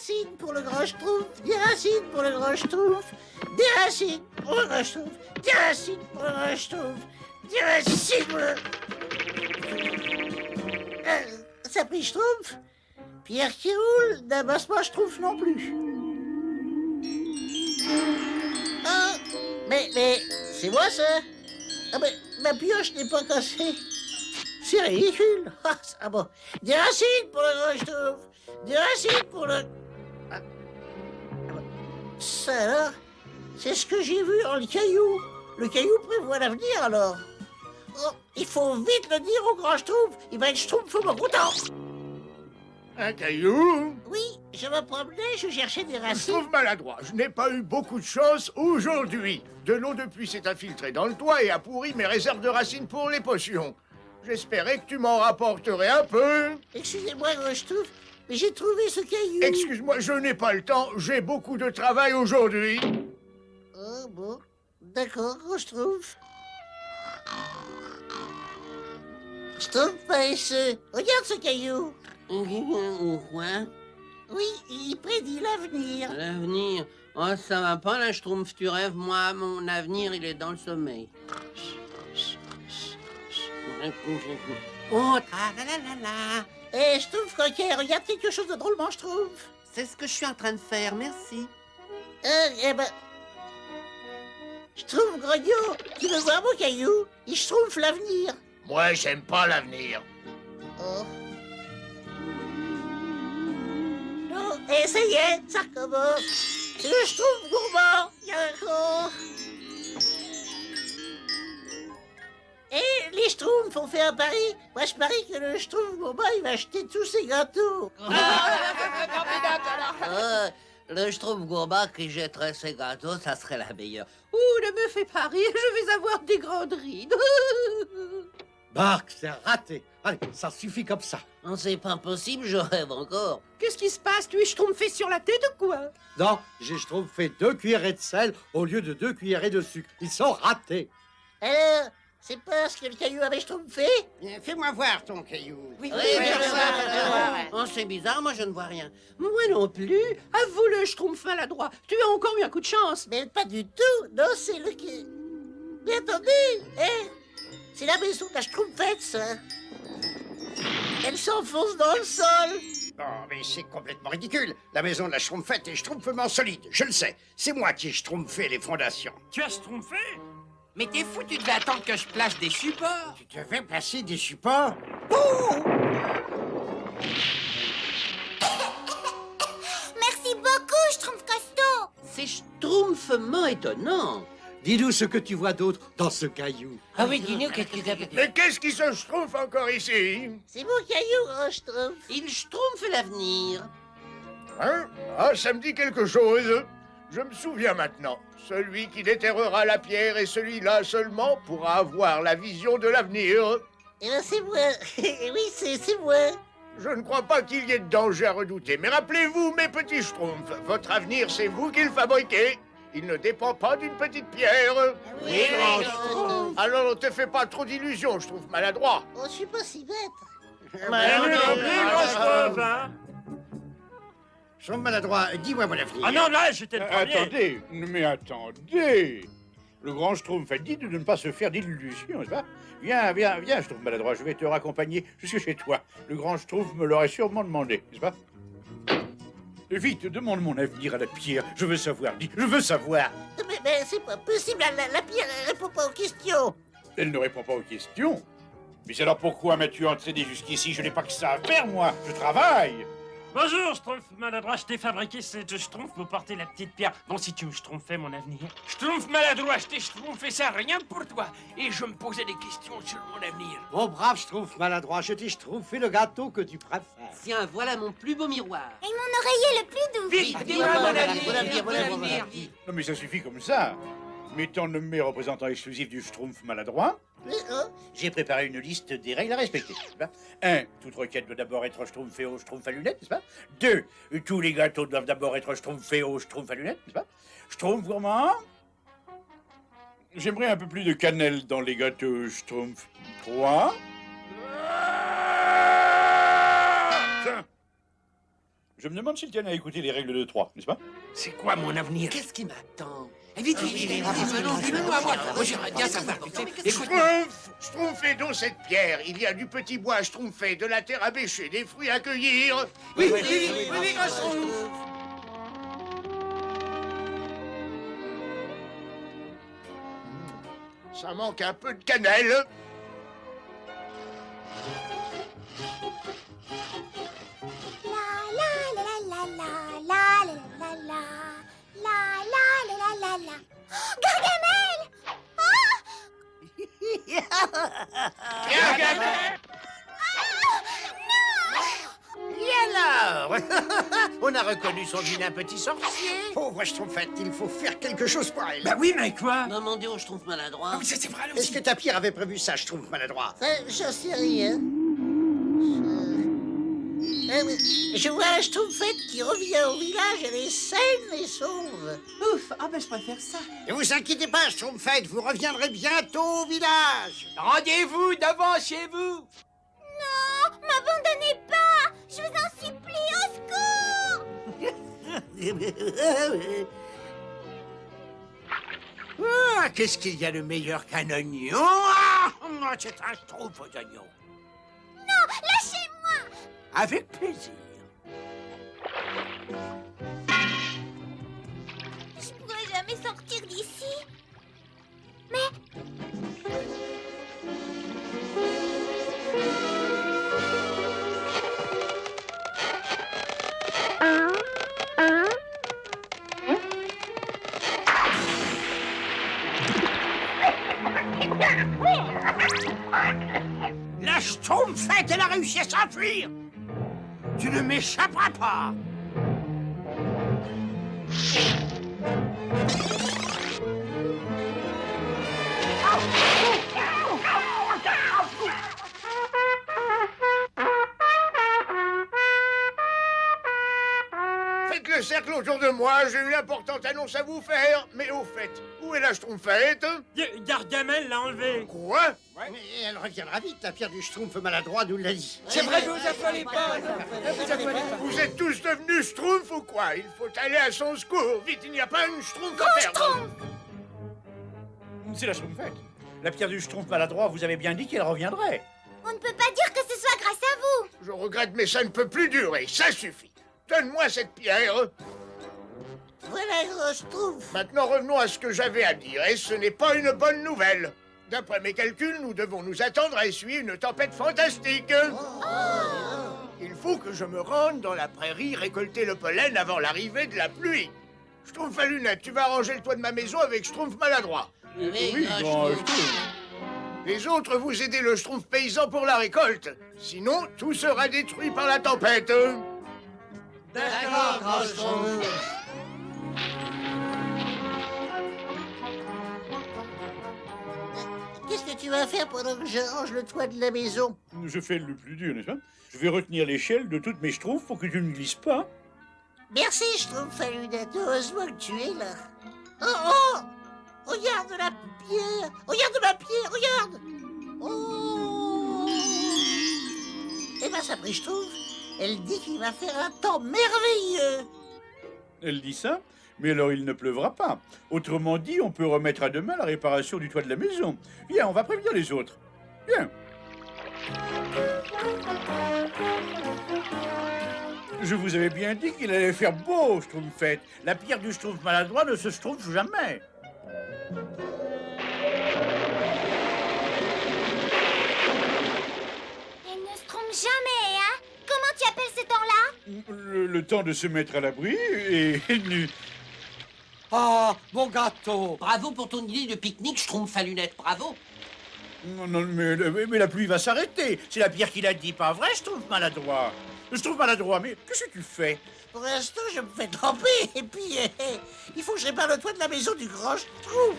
racines pour le grand Schtroumpf, des racines pour le grand Schtroumpf, des racines pour le grand Schtroumpf, des racines pour le grand Schtroumpf, des racines pour le... Ça prie Schtroumpf. Pierre qui roule n'amasse pas Schtroumpf non plus. Ah, mais c'est moi ça? Ah mais ma pioche n'est pas cassée. C'est ridicule. Ah bon. Des racines pour le grand Schtroumpf. Des racines pour le... Ah. Ça alors, c'est ce que j'ai vu dans le caillou. Le caillou prévoit l'avenir alors. Oh, il faut vite le dire au grand Schtroumpf. Il va être Schtroumpf au content. Un caillou? Oui, je me promenais, je cherchais des Je racines. trouve maladroit. Je n'ai pas eu beaucoup de chance aujourd'hui. De l'eau de pluie s'est infiltrée dans le toit et a pourri mes réserves de racines pour les potions. J'espérais que tu m'en rapporterais un peu. Excusez-moi, grand Schtroumpf, mais j'ai trouvé ce caillou. Excuse-moi, je n'ai pas le temps. J'ai beaucoup de travail aujourd'hui. Oh bon, d'accord, grand Schtroumpf. Schtroumpf paresseux, regarde ce caillou. Quoi? Oui, il prédit l'avenir. L'avenir? Oh, ça va pas, là, Schtroumpf, tu rêves. Moi, mon avenir, il est dans le sommeil. Oh, ta-la-la-la-la. Eh, Schtroumpf coquet, regarde quelque chose de drôlement, Schtroumpf. C'est ce que je suis en train de faire, merci. Eh ben... Schtroumpf grognon, tu veux voir mon caillou? Il Schtroumpf l'avenir. Moi, j'aime pas l'avenir. Oh. Non, et ça y est, ça recommence. C'est le Schtroumpf gourmand. Yahoo. Et les Schtroumpfs ont fait un pari. Moi, je parie que le Schtroumpf gourmand, il va acheter tous ses gâteaux. Le Schtroumpf gourmand qui jetterait ses gâteaux, ça serait la meilleure. Ouh, ne me fais pas rire, je vais avoir des grandes rides. Bark, c'est raté. Allez, ça suffit comme ça. Non, c'est pas possible, je rêve encore. Qu'est-ce qui se passe? Tu es schtroumpfé sur la tête ou quoi? Non, j'ai fait 2 cuillerées de sel au lieu de 2 cuillerées de sucre. Ils sont ratés. Alors, c'est parce que le caillou avait Schtroumpfé? Fais-moi voir ton caillou. Oui, ouais. Oh, c'est bizarre, moi je ne vois rien. Moi non plus. Avoue le schtroumpf maladroit. Tu as encore eu un coup de chance. Mais pas du tout. Non, c'est le qui... Mais attendez, c'est la maison de la Schtroumpfette, ça. Elle s'enfonce dans le sol. Oh, mais c'est complètement ridicule. La maison de la Schtroumpfette est schtroumpfement solide. Je le sais. C'est moi qui ai schtroumpfé les fondations. Tu as schtroumpfé? Mais t'es fou, tu devais attendre que je place des supports. Tu devais placer des supports? Merci beaucoup, Schtroumpf Costaud. C'est schtroumpfement étonnant. Dis-nous ce que tu vois d'autre dans ce caillou. Ah oui, dis-nous qu'est-ce qu'il a... Mais qu'est-ce qui se Schtroumpf encore ici? C'est mon caillou, grand Schtroumpf. Il schtroumpfe l'avenir. Hein? Ah, ça me dit quelque chose. Je me souviens maintenant. Celui qui déterrera la pierre et celui-là seulement pourra avoir la vision de l'avenir. Eh bien, c'est moi. Oui, c'est moi. Je ne crois pas qu'il y ait de danger à redouter. Mais rappelez-vous, mes petits Schtroumpfs, votre avenir, c'est vous qui le fabriquez. Il ne dépend pas d'une petite pierre. Oui, grand Schtroumpf. Alors ne te fais pas trop d'illusions, je trouve maladroit. Oh, je suis pas si bête. Schtroumpf maladroit, dis-moi mon avenir. Ah non, là, j'étais le premier. Attendez, mais attendez. Le grand Schtroumpf a dit de ne pas se faire d'illusions, n'est-ce pas? Viens, Schtroumpf maladroit, je vais te raccompagner jusque chez toi. Le grand Schtroumpf me l'aurait sûrement demandé, n'est-ce pas? Vite, demande mon avenir à la pierre. Je veux savoir, dis, je veux savoir. Mais c'est pas possible, la pierre elle répond pas aux questions. Elle ne répond pas aux questions. Mais alors pourquoi m'as-tu entraîné jusqu'ici? Je n'ai pas que ça à faire, moi. Je travaille. Bonjour, Schtroumpf maladroit, je t'ai fabriqué cette Schtroumpf pour porter la petite pierre. Bon, si tu me schtroumpfais mon avenir. Schtroumpf maladroit, je t'ai schtroumpfé ça rien que pour toi. Et je me posais des questions sur mon avenir. Mon brave Schtroumpf maladroit, je t'ai schtroumpfé le gâteau que tu préfères. Tiens, voilà mon plus beau miroir. Et mon oreiller le plus doux. Vite, dis-moi mon avenir. Non, mais ça suffit comme ça. M'étant nommé représentant exclusif du Schtroumpf maladroit, j'ai préparé une liste des règles à respecter. 1. Toute requête doit d'abord être schtroumpfée au Schtroumpf à lunettes, n'est-ce pas? 2. Tous les gâteaux doivent d'abord être schtroumpfés au Schtroumpf à lunettes, n'est-ce pas? Schtroumpf gourmand. J'aimerais un peu plus de cannelle dans les gâteaux Schtroumpf. 3. Je me demande s'il tient à écouter les règles de 3, n'est-ce pas? C'est quoi mon avenir? Qu'est-ce qui m'attend? Vite, dis-moi, moi, j'aimerais bien savoir. Écoute, Schtroumpfez donc cette pierre. Il y a du petit bois à schtroumpfer, de la terre à bêcher, des fruits à cueillir. oui, grand Schtroumpf. Ça manque un peu de cannelle. Gargamel! Et alors? On a reconnu son vilain petit sorcier. Pauvre Schtroumpfette, il faut faire quelque chose pour elle. Bah oui, mais quoi? Demandez au Schtroumpf maladroit. Ah oui, ça c'est vrai Est-ce aussi. que ta pierre avait prévu ça, Schtroumpf maladroit? J'en sais rien. Je vois un Schtroumpfette qui revient au village, elle est saine et sauve. Ouf, ah ben je préfère ça. Ne vous inquiétez pas, Schtroumpfette, vous reviendrez bientôt au village. Rendez-vous devant chez vous. Non, m'abandonnez pas! Je vous en supplie, au secours! Ah, qu'est-ce qu'il y a de meilleur qu'un oignon? Ah, c'est un Schtroumpf aux oignons. Non, lâchez-moi! Avec plaisir. Je pourrai jamais sortir d'ici. Mais... La Schtroumpfette, elle a réussi à s'enfuir. Tu ne m'échapperas pas. Faites le cercle autour de moi, j'ai une importante annonce à vous faire. Mais au fait, où est la Schtroumpfette? Gargamel l'a enlevé. Quoi? Mais elle reviendra vite, la pierre du Schtroumpf maladroit nous l'a dit. C'est vrai, vous affolez pas. Vous êtes tous devenus Schtroumpf ou quoi? Il faut aller à son secours. Vite, il n'y a pas une Schtroumpf à perdre. C'est la Schtroumpfette. La pierre du Schtroumpf maladroit, vous avez bien dit qu'elle reviendrait. On ne peut pas dire que ce soit grâce à vous. Je regrette, mais ça ne peut plus durer. Ça suffit. Donne-moi cette pierre. Voilà, gros Schtroumpf. Maintenant, revenons à ce que j'avais à dire. Et ce n'est pas une bonne nouvelle. D'après mes calculs, nous devons nous attendre à essuyer une tempête fantastique. Il faut que je me rende dans la prairie récolter le pollen avant l'arrivée de la pluie. Schtroumpf à lunettes, tu vas arranger le toit de ma maison avec Schtroumpf maladroit. Oui, grand Les autres, vous aidez le Schtroumpf paysan pour la récolte. Sinon, tout sera détruit par la tempête. D'accord, grand Schtroumpf. Qu'est-ce que tu vas faire pendant que je range le toit de la maison? Je fais le plus dur, n'est-ce pas? Je vais retenir l'échelle de toutes mes Schtroumpfs pour que tu ne glisses pas. Merci, Schtroumpf à lunettes. Heureusement que tu es là. Oh, oh! Regarde la pierre! Regarde ma pierre, regarde! Oh! Eh ben, ça prie Schtroumpf. Elle dit qu'il va faire un temps merveilleux. Elle dit ça, mais alors il ne pleuvra pas. Autrement dit, on peut remettre à demain la réparation du toit de la maison. Viens, on va prévenir les autres. Viens. Je vous avais bien dit qu'il allait faire beau, Schtroumpfette. La pierre du Schtroumpf maladroit ne se schtroumpfe jamais. Elle ne se trompe jamais, hein? Comment tu appelles ce temps-là? Le temps de se mettre à l'abri et... Ah, mon gâteau! Bravo pour ton idée de pique-nique, Schtroumpf à lunettes, bravo. Non, non, mais la pluie va s'arrêter. C'est la pierre qui l'a dit, pas vrai, Schtroumpf maladroit? Schtroumpf maladroit, mais qu'est-ce que tu fais? Pour l'instant, je me fais tremper. Et puis, il faut que je répare le toit de la maison du grand Schtroumpf.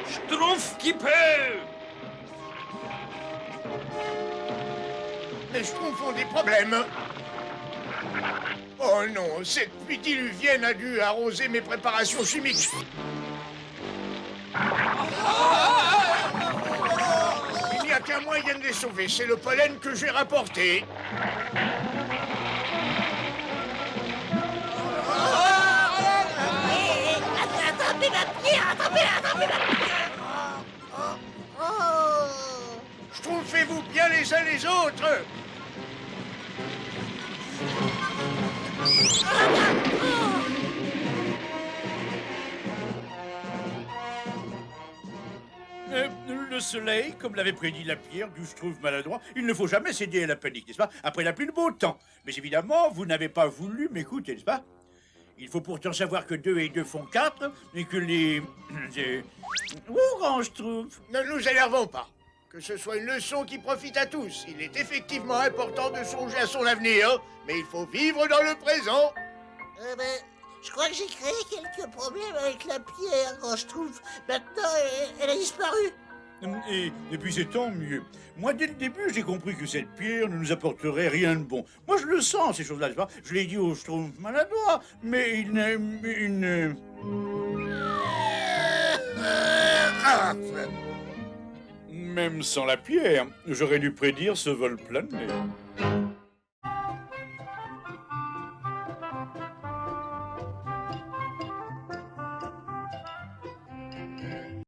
Schtroumpf qui peut. Les Schtroumpfs ont des problèmes. Oh, Oh non, cette pluie diluvienne a dû arroser mes préparations chimiques. Il n'y a qu'un moyen de les sauver, c'est le pollen que j'ai rapporté. Attrapez ma pierre! Attrapez ma pierre! Schtroumpfez-vous bien les uns les autres. Le soleil, comme l'avait prédit la pierre du Schtroumpf maladroit, il ne faut jamais céder à la panique, n'est-ce pas? Après la pluie, le beau temps. Mais évidemment, vous n'avez pas voulu m'écouter, n'est-ce pas? Il faut pourtant savoir que 2 et 2 font 4, et que les... Oh, grand Schtroumpf! Ne nous énervons pas. Que ce soit une leçon qui profite à tous. Il est effectivement important de songer à son avenir, mais il faut vivre dans le présent. Je crois que j'ai créé quelques problèmes avec la pierre quand je trouve. Maintenant, elle a disparu. Et puis c'est tant mieux. Moi, dès le début, j'ai compris que cette pierre ne nous apporterait rien de bon. Moi, je le sens, ces choses-là, n'est-ce pas? Je l'ai dit au Schtroumpf maladroit, mais il ne... Même sans la pierre, j'aurais dû prédire ce vol plané.